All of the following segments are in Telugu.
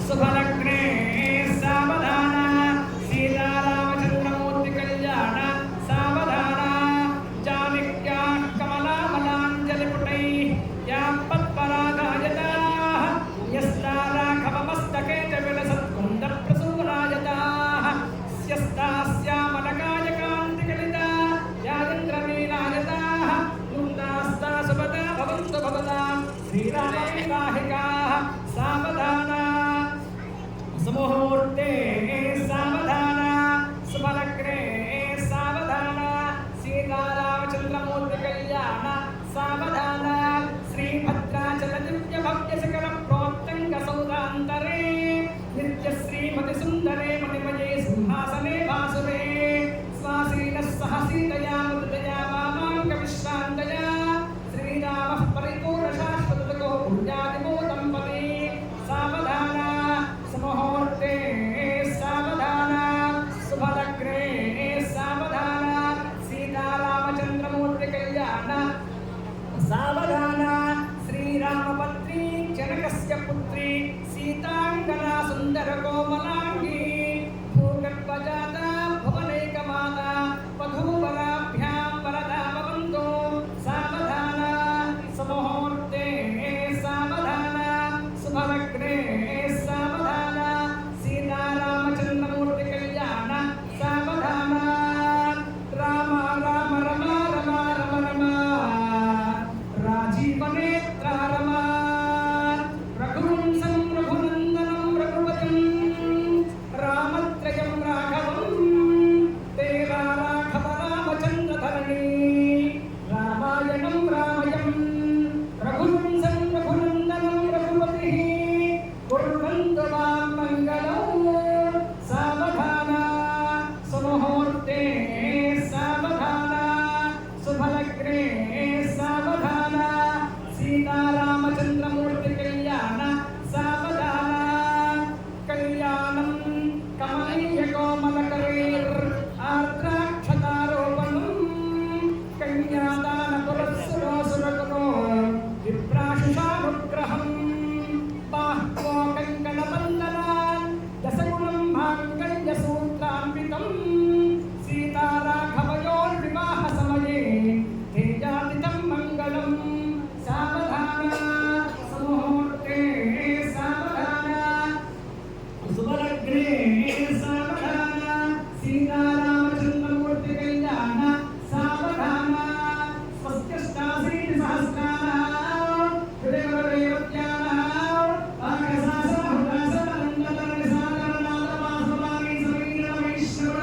శుభలగ్నే సావధాన సీతారామచంద్రమూర్తి కళ్యాణ సావధాన జానక్యా కమలామలాంజలిపుటై యా పద్మరాగాయతాః యస్తారాఘవమస్తకే చ విలసత్కుంద ప్రసూరాయతాః స్యస్తాస్యామలకాయకాంతికలితా యాదింద్రవీరాయతాః కుందాస్తా సుభదా భవంతు భవతాం శ్రీరామవివాహికాః సావధాన సుముహూర్తే సావధాన శుభలగ్నే సావధాన సీతారామచంద్రమూర్తి కళ్యాణ సావధాన శ్రీభద్రాచల దివ్య భవ్య సకల ప్రోక్తంగ సౌదాంతరే నిత్య శ్రీమతి సుందరే మణిమయే సింహాసనే భాసురే స్వాసీన సహ సీతయా మృతయా వామాంగ విశ్రాంతయా శ్రీరామ పరిపూర్ణ శాశ్వతతో పుణ్యాదిమో దంపతి సావధాన సుముహూర్తే సావధాన శుభలగ్నే సావధాన సీతారామచంద్రమూర్తి కళ్యాణ సావధాన శ్రీరామపత్రి జనకస్య పుత్రి సీతాంగనా సుందర కోమలాంగి భూగర్భజాత భువనైకమాత వధూవరాభ్యాం వరదా భవంతు సావధాన సుముహూర్తే సావధాన శుభలగ్నే సావధాన సీతారామచంద్రమూర్తి కళ్యాణ సావధాన రామ రామ రమ రమ రమ రమ రాజీవనేత్ర రమ రఘువంశం రఘునందనం రఘువతం రామత్రయం రాఘవం తేరా రాఘవ రామచంద్రధరణి రామాయణం రామయం రఘువంశం రఘునందనం రఘుపతి కుర్వంతు మాం మంగళం సావధాన సుముహూర్తే సావధాన శుభలగ్నే సావధాన సీతారామచంద్రమూర్తి కళ్యాణ సావధాన కళ్యాణం కమనీయ కోమలకరేర్ ఆర్ద్రాక్షతారోపణం కన్యాదాన పురస్సురోసురగుణో విప్రాశుషానుగ్రహం బాహ్వో కంకణబంధనాన్ దశగుణం మాంగళ్య సూత్రాన్వితం సీతారాఘవయోర్వివాహ సమయే తేజాదితం మంగళం సావధాన సుముహూర్తే సావధాన శుభలగ్నే సావధాన సీతారామచంద్రమూర్తి కళ్యాణ సావధాన స్వస్త్యష్టాశీతి సహస్రాణాం హృదయవరేవత్యానాం ఆకాశాసనహృదాసనందననిసాదరనాదవాసవామి సమీరమేశ్వర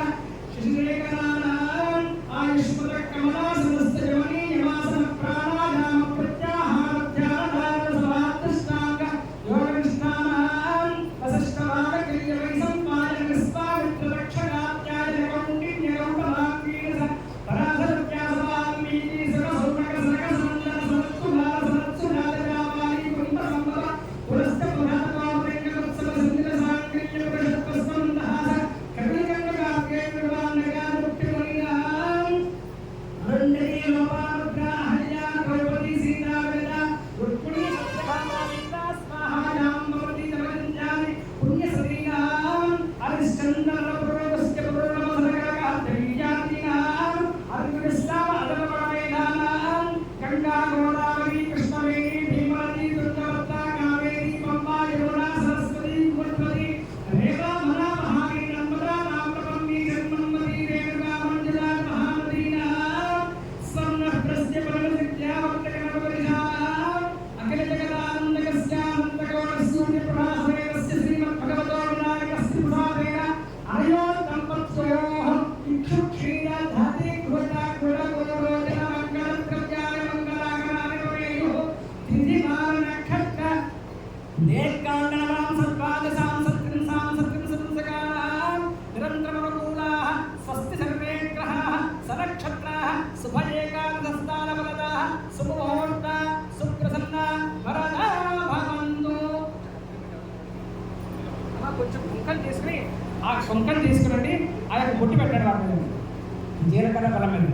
శశిరేఖనానాం ఆయుష్మదకమలాసనస్థయమనీయమాసన ప్రాణాయామ ప్రత్యాహారధ్యానధారణ సమాధిష్టాంగ యోగనిష్టానాం వశిష్ఠవాగక్రియవై సంపాదన విస్వామిత్ర రక్షణాత్యాయ కౌండిన్యరౌపమాంగీరస పరాధరత్యాసవాల్మీకి సకసౌనక సకసందన సనత్కుమార సనత్సునాదరామాలి కుంభ సంభవ పురస్త పురాతపావృంగవత్సవ సందిల సాంగల్య ప్రషత్పస్మందహాస కవికంగకావ్యే నిర్వాణగానుక్తిమణినాం అరుంధతీ లోపానుగ్రహళ్యా ద్రౌపదీ సీతావేద రుక్మిణీ సత్యభామావితా స్వాహాయాం భవతి తమజంజాని పుణ్యసతీనాం హరిశ్చంద్ర పురోగస్య పురోగమసరకార్తవీయాదీనాం అర్ఘ్యశ్యామ అదనపరమేధానాం గంగా గోదావరి కృష్ణవేణి భీమవతి దుర్గవత్తా కావేరీ పంబా యమునా సరస్వతి గోదావరి రేవా మనా మహాగిరి నర్మదా నామ్రపర్ణి జన్మన్మతి రేణుకా మంజులా మహానదీనాం స్వర్ణప్రస్య పరమసిద్ధ్యావర్తక నవపరిజానాం అఖిల జగదానందకస్యానందగౌడసూర్య ప్రభాసేనస్య శ్రీమద్భగవతో వినాయకస్య ప్రసాదేన అయోతం పత్స్వయోః ఇక్షుక్షీర ధాతే కృతా కులకులరోచన మంగళద్రవ్యాయ మంగళాగణాని భవేయుః తిథిమాన నక్షత్ర నేర్కాండనవాం సద్వాదశాం సత్త్రింశాం సత్త్రింశంసకానాం నిరంతరమనుకూలాః స్వస్తి సర్వే గ్రహాః సనక్షత్రాः శుభ ఏకాదశస్థానఫలదాः శుభముహూర్త సుప్రసన్న వరదా భవంతు. కొంచెం కుంకం తీసుకుని ఆ కుంకం తీసుకురండి, ఆ యొక్క బొట్టు పెట్టండి వాటి మీద, జీలకర్ర బలం మీద.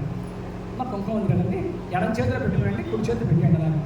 మా కుంకం ఉంది కదండి, ఎడం చేతిలో పెట్టుకురండి, కుడి చేతిలో పెట్టండి.